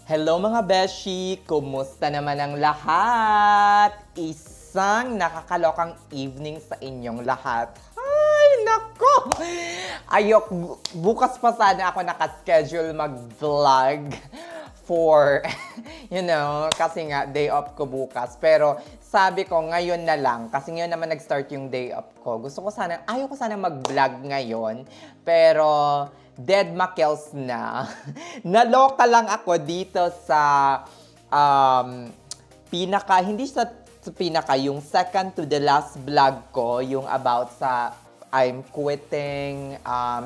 Hello mga beshi! Kumusta naman ang lahat? Isang nakakalokang evening sa inyong lahat. Ay, nako! Bukas pa sana ako nakaschedule mag-vlog for, kasi nga, day off ko bukas. Pero sabi ko, ngayon na lang, kasi ngayon naman nag-start yung day off ko. Ayaw ko sana mag-vlog ngayon, pero dead makels na. Naloka lang ako dito sa hindi sa pinaka, yung second to the last vlog ko, yung about sa I'm quitting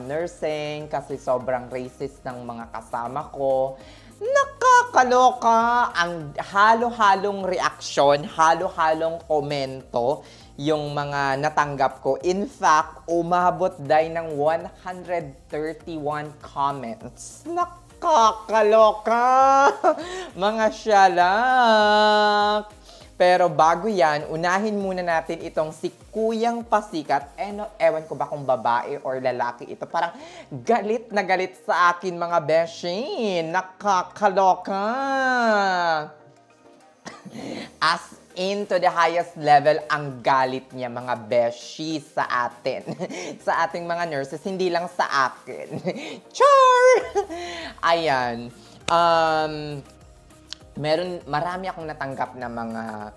nursing kasi sobrang racist ng mga kasama ko. Nakakaloka ang halo-halong reaksyon, halo-halong komento yung mga natanggap ko. In fact, umabot dahil ng 131 comments. Nakakaloka! Mga syalak! Pero bago yan, unahin muna natin itong si Kuyang Pasikat. Ewan ko ba kung babae or lalaki ito. Parang galit na galit sa akin mga beshi. Nakakaloka! As in to the highest level ang galit niya mga beshi sa atin. Sa ating mga nurses, hindi lang sa akin. Char! Ayan. Marami akong natanggap na mga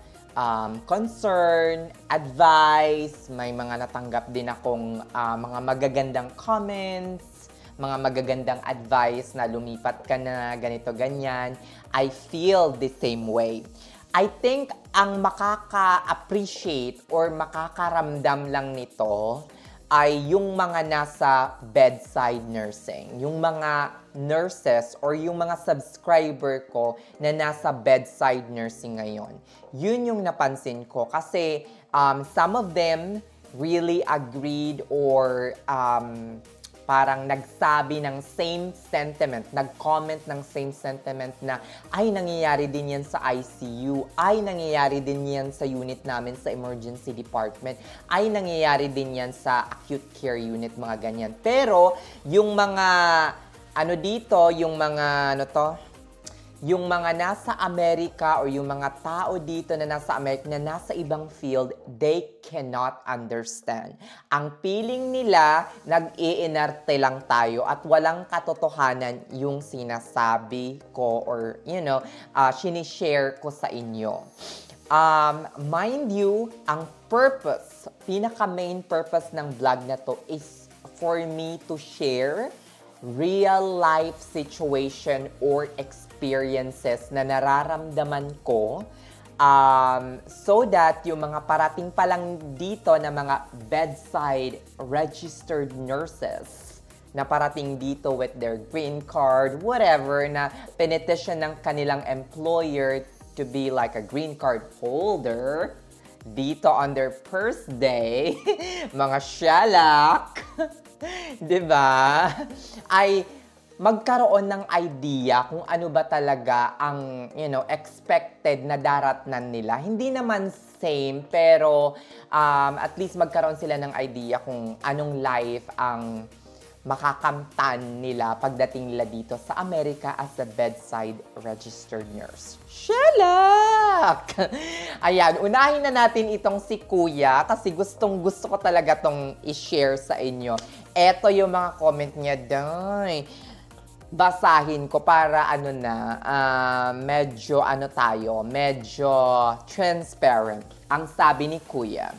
concern, advice, may mga natanggap din akong mga magagandang comments, mga magagandang advice na lumipat ka na, ganito, ganyan. I feel the same way. I think ang makaka-appreciate or makakaramdam lang nito ay yung mga nasa bedside nursing. Yung mga nurses or yung mga subscriber ko na nasa bedside nursing ngayon. Yun yung napansin ko kasi some of them really agreed or parang nagsabi ng same sentiment, nag-comment ng same sentiment na ay nangyayari din yan sa ICU, ay nangyayari din yan sa unit namin sa emergency department, ay nangyayari din yan sa acute care unit, mga ganyan. Pero yung mga yung mga nasa Amerika or yung mga tao dito na nasa Amerika, na nasa ibang field, they cannot understand. Ang feeling nila, nag-iinarte lang tayo at walang katotohanan yung sinasabi ko or, sinishare ko sa inyo. Mind you, ang purpose, pinaka-main purpose ng vlog na to is for me to share real life situation or experiences na nararamdaman ko so that yung mga parating pa lang dito na mga bedside registered nurses na parating dito with their green card, whatever, na pinetition ng kanilang employer to be like a green card holder dito on their first day, mga syalak, diba? Ay magkaroon ng idea kung ano ba talaga ang, expected na daratnan nila. Hindi naman same, pero at least magkaroon sila ng idea kung anong life ang makakamtan nila pagdating nila dito sa Amerika as a bedside registered nurse. Shalak! Ayan, unahin na natin itong si Kuya kasi gusto ko talaga tong i-share sa inyo. Eto yung mga comment niya, day. Basahin ko para medyo transparent. Ang sabi ni Kuya,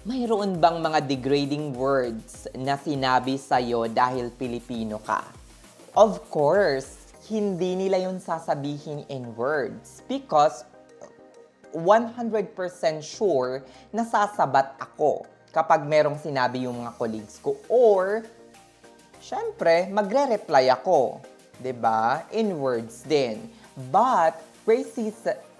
mayroon bang mga degrading words na sinabi sa'yo dahil Pilipino ka? Of course, hindi nila yun sasabihin in words because 100% sure na sasabat ako kapag merong sinabi yung mga colleagues ko or syempre, magre-reply ako, 'di ba? In words din. But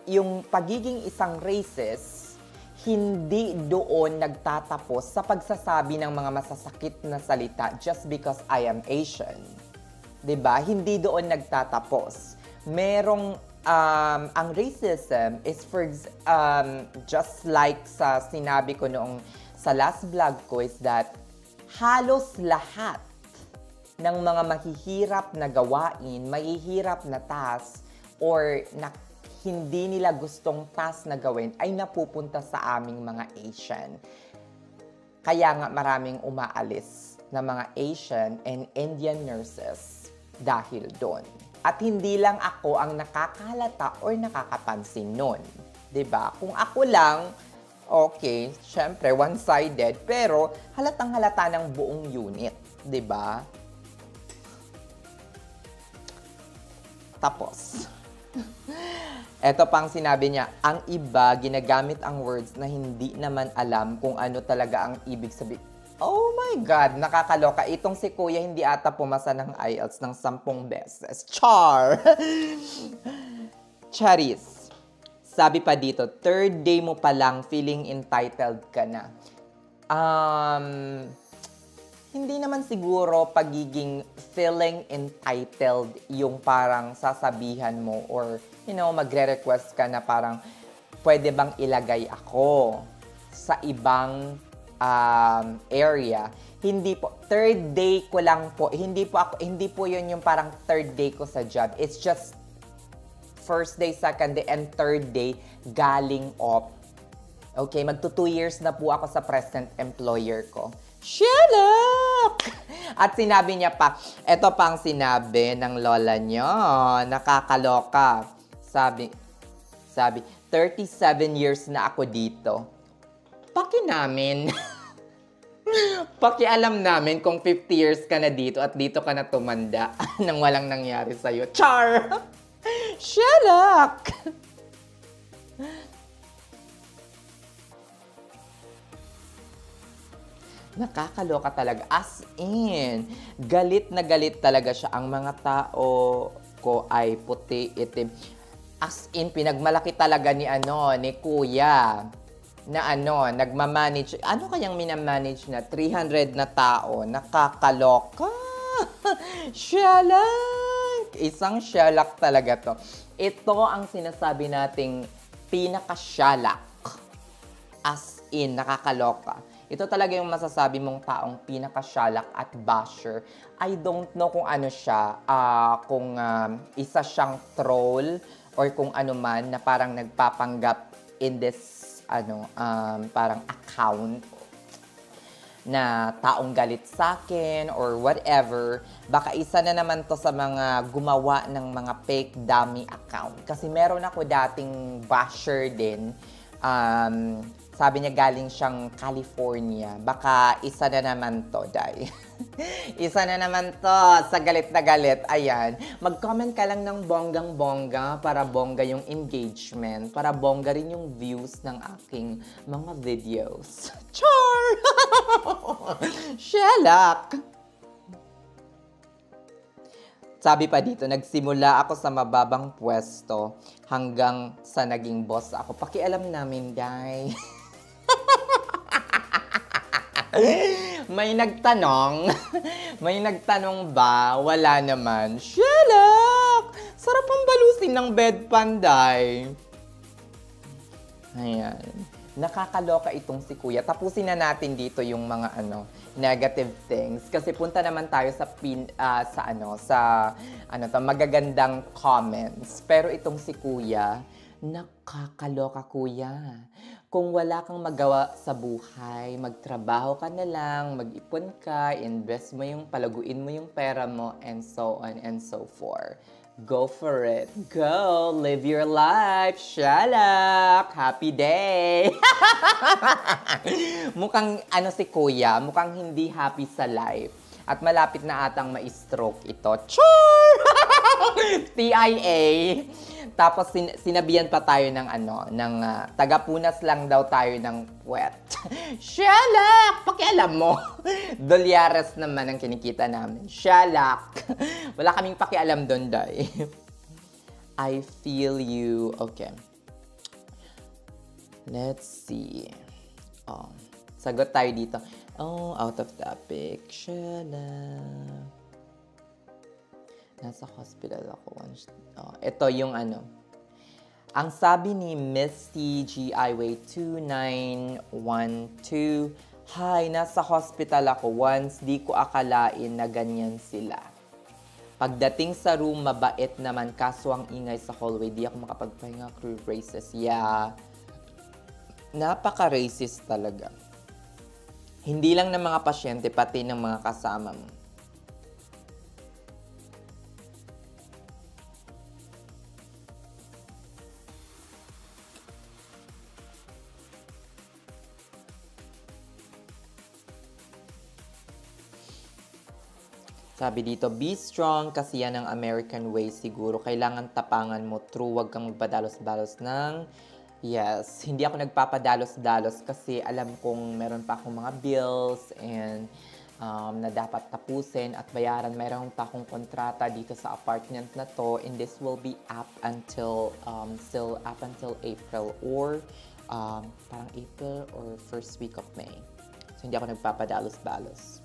yung pagiging isang racist, hindi doon nagtatapos sa pagsasabi ng mga masasakit na salita just because I am Asian. 'Di ba? Hindi doon nagtatapos. Merong ang racism is just like sa sinabi ko noong sa last vlog ko is that halos lahat ng mga mahihirap na gawain, mahihirap na task, or na hindi nila gustong task na gawin ay napupunta sa aming mga Asian. Kaya nga maraming umaalis na mga Asian and Indian nurses dahil doon. At hindi lang ako ang nakakahalata or nakakapansin nun. 'Di ba? Kung ako lang, okay, syempre one-sided, pero halatang halata ng buong unit. 'Di ba? Tapos, eto pang sinabi niya, ang iba ginagamit ang words na hindi naman alam kung ano talaga ang ibig sabihin. Oh my God, nakakaloka. Itong si Kuya hindi ata pumasa ng IELTS ng 10 beses. Char! Charis. Sabi pa dito, third day mo pa lang feeling entitled ka na. Hindi naman siguro pagiging feeling entitled yung parang sasabihan mo or, magre-request ka na parang pwede bang ilagay ako sa ibang area. Hindi po, third day ko lang po, hindi po yun yung parang third day ko sa job. It's just first day, second day, and third day galing off. Okay, magto 2 years na po ako sa present employer ko. Shut up! At sinabi niya pa, eto pang sinabi ng lola niyo, nakakaloka. Sabi, 37 years na ako dito. Namin. Pakialam namin kung 50 years ka na dito at dito ka na tumanda nang walang nangyari sa'yo. Char! Shut up! Nakakaloka talaga. As in, galit na galit talaga siya. Ang mga tao ko ay puti, itim. As in, pinagmalaki talaga ni Kuya na nagmamanage. Ano kayang minamanage na? 300 na tao. Nakakaloka. Shalak! Isang shalak talaga to. Ito ang sinasabi nating pinaka-shalak. As in, nakakaloka. Ito talaga yung masasabi mong taong pinaka-shalak at basher. I don't know kung ano siya, kung isa siyang troll or kung ano man na parang nagpapanggap in this, parang account na taong galit sa akin or whatever. Baka isa na naman to sa mga gumawa ng mga fake dummy account. Kasi meron ako dating basher din. Sabi niya galing siyang California. Baka isa na naman to, Day. Isa na naman to sa galit na galit. Ayan. Mag-comment ka lang ng bonggang-bongga para bongga yung engagement. Para bongga rin yung views ng aking mga videos. Char! Shelak! Sabi pa dito, nagsimula ako sa mababang pwesto hanggang sa naging boss ako. Pakialam namin, Day. May nagtanong ba? Wala naman. Shelak! Sarap ang balusin ng bedpan, Day. Ayan. Nakakaloka itong si Kuya. Tapusin na natin dito yung mga negative things kasi punta naman tayo sa magagandang comments. Pero itong si Kuya, nakakaloka, Kuya. Kung wala kang magawa sa buhay, magtrabaho ka na lang, mag-ipon ka, invest mo palaguin mo yung pera mo, and so on and so forth. Go for it. Go! Live your life! Shalak! Happy day! Mukhang si Kuya, mukhang hindi happy sa life. At malapit na atang ma-stroke ito. Char! TIA! Tapos sinabihan pa tayo ng tagapunas lang daw tayo ng puwet. Shalak! Pakialam mo. Dolyares naman ang kinikita namin. Shalak! Wala kaming pakialam doon, Day. I feel you. Okay. Let's see. Sagot tayo dito. Out of topic. Shalak. Nasa hospital ako. Ito yung Ang sabi ni Miss TGIway 2912, Hay, nasa hospital ako once, di ko akalain na ganyan sila. Pagdating sa room, mabait naman, kaso ang ingay sa hallway, di ako makapagpahinga, crew racist. Yeah, napaka-racist talaga. Hindi lang ng mga pasyente, pati ng mga kasama mo. Sabi dito, be strong kasi yan ang American way siguro. Kailangan tapangan mo, true, wag kang magpadalos-dalos ng... Yes, hindi ako nagpapadalos-dalos kasi alam kong meron pa akong mga bills and na dapat tapusin at bayaran. Meron pa akong kontrata dito sa apartment na to and this will be up until still up until April or parang April or first week of May. So hindi ako nagpapadalos-dalos.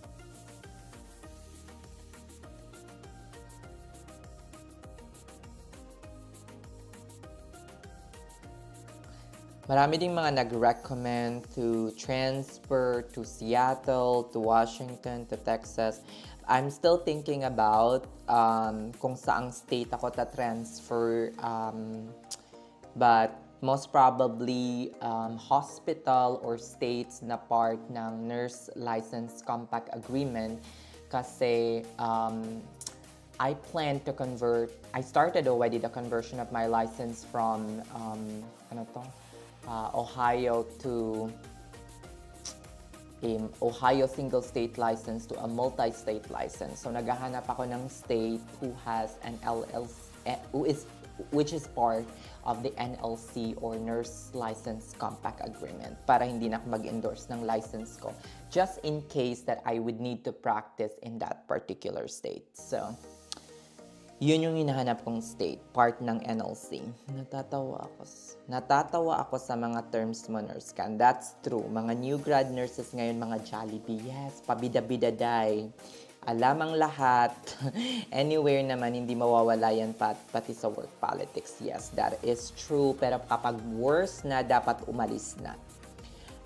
Marami ding mga nag-recommend to transfer to Seattle, to Washington, to Texas. I'm still thinking about kung saang state ako ta-transfer. But most probably hospital or states na part ng Nurse License Compact Agreement kasi I plan to convert. I started already the conversion of my license from Ohio to Ohio single state license to a multi-state license. So naghahanap ako ng state who has an LLC, which is part of the NLC or Nurse License Compact Agreement para hindi na ako mag-endorse ng license ko just in case that I would need to practice in that particular state. So yun yung hinahanap kong state, part ng NLC. Natatawa ako sa mga terms mo, Nurse Can. That's true. Mga new grad nurses ngayon, mga Jollibee. Yes, pabida-bida-day. Alam ang lahat. Anywhere naman, hindi mawawala yan pati sa work politics. Yes, that is true. Pero kapag worse na, dapat umalis na.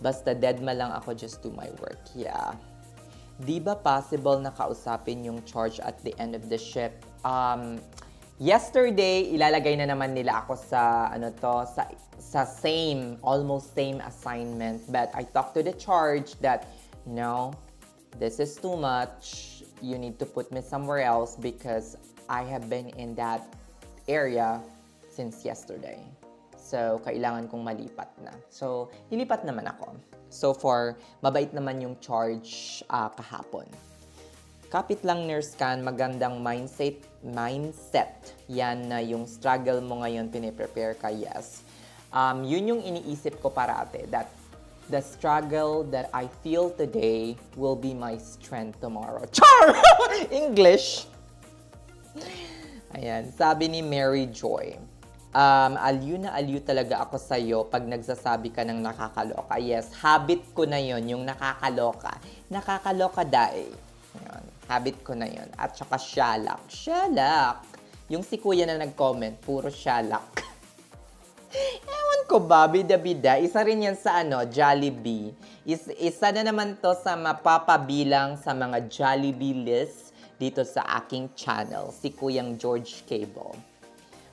Basta deadma lang ako, just do my work. Yeah. Di ba possible na kausapin yung charge at the end of the shift? Yesterday, ilalagay na naman nila ako sa sa almost same assignment. But I talked to the charge that, no, this is too much. You need to put me somewhere else because I have been in that area since yesterday. So, kailangan kong malipat na. So, nilipat naman ako. So far, mabait naman yung charge kahapon. Kapit lang, Nurse Can, magandang mindset. Yan na yung struggle mo ngayon, piniprepare ka, yes. Yun yung iniisip ko parate, that the struggle that I feel today will be my strength tomorrow. Char! English! Ayan, sabi ni Mary Joy. Aliw na aliw talaga ako sa'yo pag nagsasabi ka ng nakakaloka. Yes, habit ko na yon yung nakakaloka. Nakakaloka dahil. Yun, habit ko na yon. At saka shalak. Shalak! Yung si kuya na nag-comment, puro shalak. Ewan ko ba, bida-bida. Isa rin yan sa Jollibee. Isa na naman to sa mapapabilang sa mga Jollibee list dito sa aking channel, si Kuyang George Cable.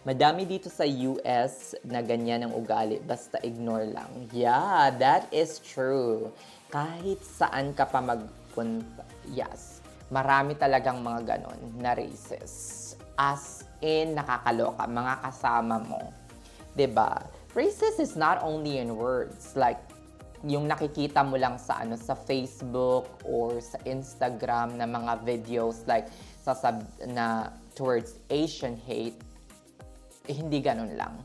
Madami dito sa US na ganyan ang ugali, basta ignore lang. Yeah, that is true. Kahit saan ka pa magpunta, yes, marami talagang mga ganon na racist. As in, nakakaloka, mga kasama mo. 'Di ba? Racist is not only in words, like yung nakikita mo lang sa sa Facebook or sa Instagram na mga videos like na towards Asian hate. Hindi ganun lang.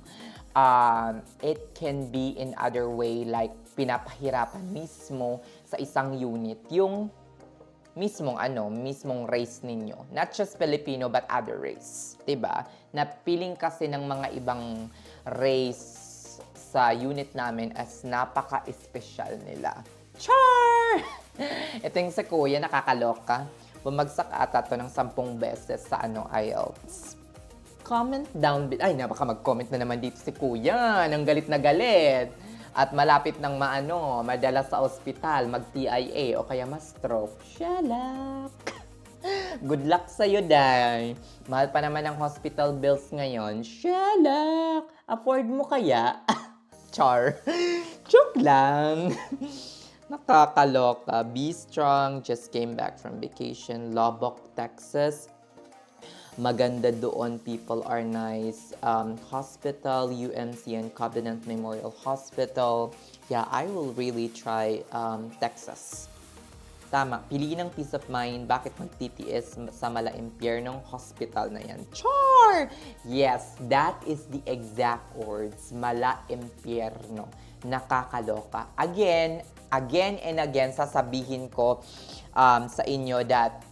It can be in other way like pinapahirapan mismo sa isang unit yung mismong race ninyo. Not just Filipino but other race. 'Di ba? Napiling kasi ng mga ibang race sa unit namin as napaka-espesyal nila. Char! Ito yung sa kuya, nakakaloka. Bumagsak ata to ng 10 beses sa IELTS. Comment down below. Ay, baka mag-comment na naman dito si kuya. Nang galit na galit. At malapit ng madala sa ospital, mag-TIA o kaya ma-stroke. Shalak! Good luck sa'yo, Day. Mahal pa naman ang hospital bills ngayon. Shalak! Afford mo kaya? Char. Joke lang. Nakakaloka. Be strong. Just came back from vacation. Lubbock, Texas. Maganda doon. People are nice. Hospital, UMC, and Covenant Memorial Hospital. Yeah, I will really try Texas. Tama, piliin ang peace of mind. Bakit magtitiis sa mala-impyernong hospital na yan? Char! Yes, that is the exact words. Mala-impyerno. Nakakaloka. Again and again, sasabihin ko sa inyo that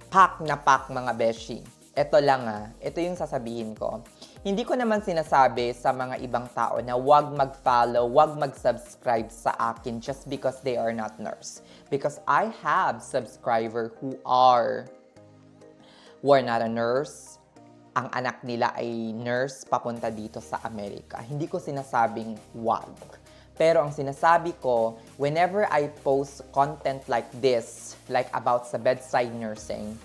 pak na pak mga beshi. Ito lang ito yung sasabihin ko. Hindi ko naman sinasabi sa mga ibang tao na wag mag-follow, wag mag-subscribe sa akin just because they are not nurse. Because I have subscriber who are not a nurse. Ang anak nila ay nurse papunta dito sa Amerika. Hindi ko sinasabing wag. Pero ang sinasabi ko, whenever I post content like this, like about sa bedside nursing,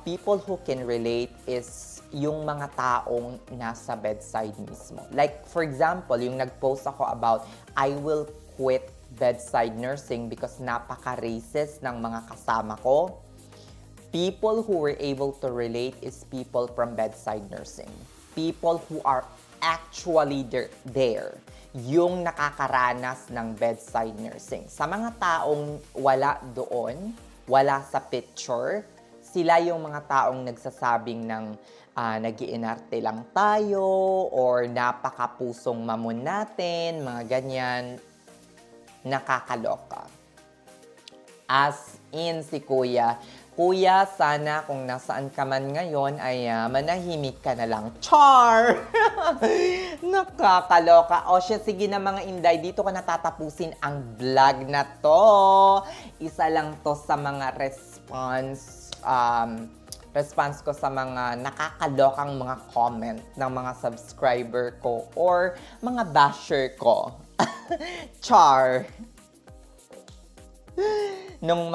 people who can relate is yung mga taong nasa bedside mismo. Like, for example, yung nag-post ako about, I will quit bedside nursing because napaka-racist ng mga kasama ko. People who were able to relate is people from bedside nursing. People who are actually there. Yung nakakaranas ng bedside nursing. Sa mga taong wala doon, wala sa picture, sila yung mga taong nagsasabing ng nag-iinarte lang tayo or napakapusong mamon natin, mga ganyan, nakakaloka. As in si Kuya, Kuya, sana kung nasaan ka man ngayon ay manahimik ka na lang. Char! Nakakaloka. O siya, sige na mga Inday, dito ko natatapusin ang vlog na to. Isa lang to sa mga response ko sa mga nakakalokang mga comment ng mga subscriber ko or mga basher ko. Char! Nung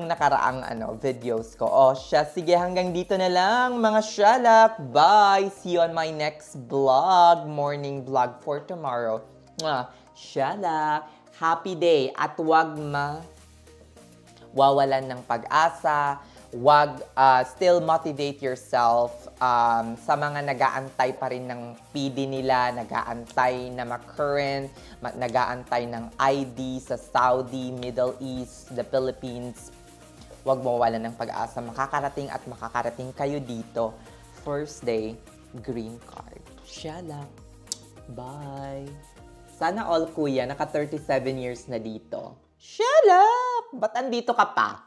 nakaraang videos ko. O siya, sige hanggang dito na lang mga shalak. Bye! See you on my next vlog, morning vlog for tomorrow. Shalak! Happy day! At wag wawalan ng pag-asa. Wag still motivate yourself sa mga nag-aantay pa rin ng PD nila, nag-aantay na ma-current, nag-aantay ng ID sa Saudi, Middle East, the Philippines. Wag mawalan ng pag-asa. Makakarating at makakarating kayo dito. First day, green card. Shalak. Bye. Sana all kuya, naka 37 years na dito. Shalak! Ba't andito ka pa?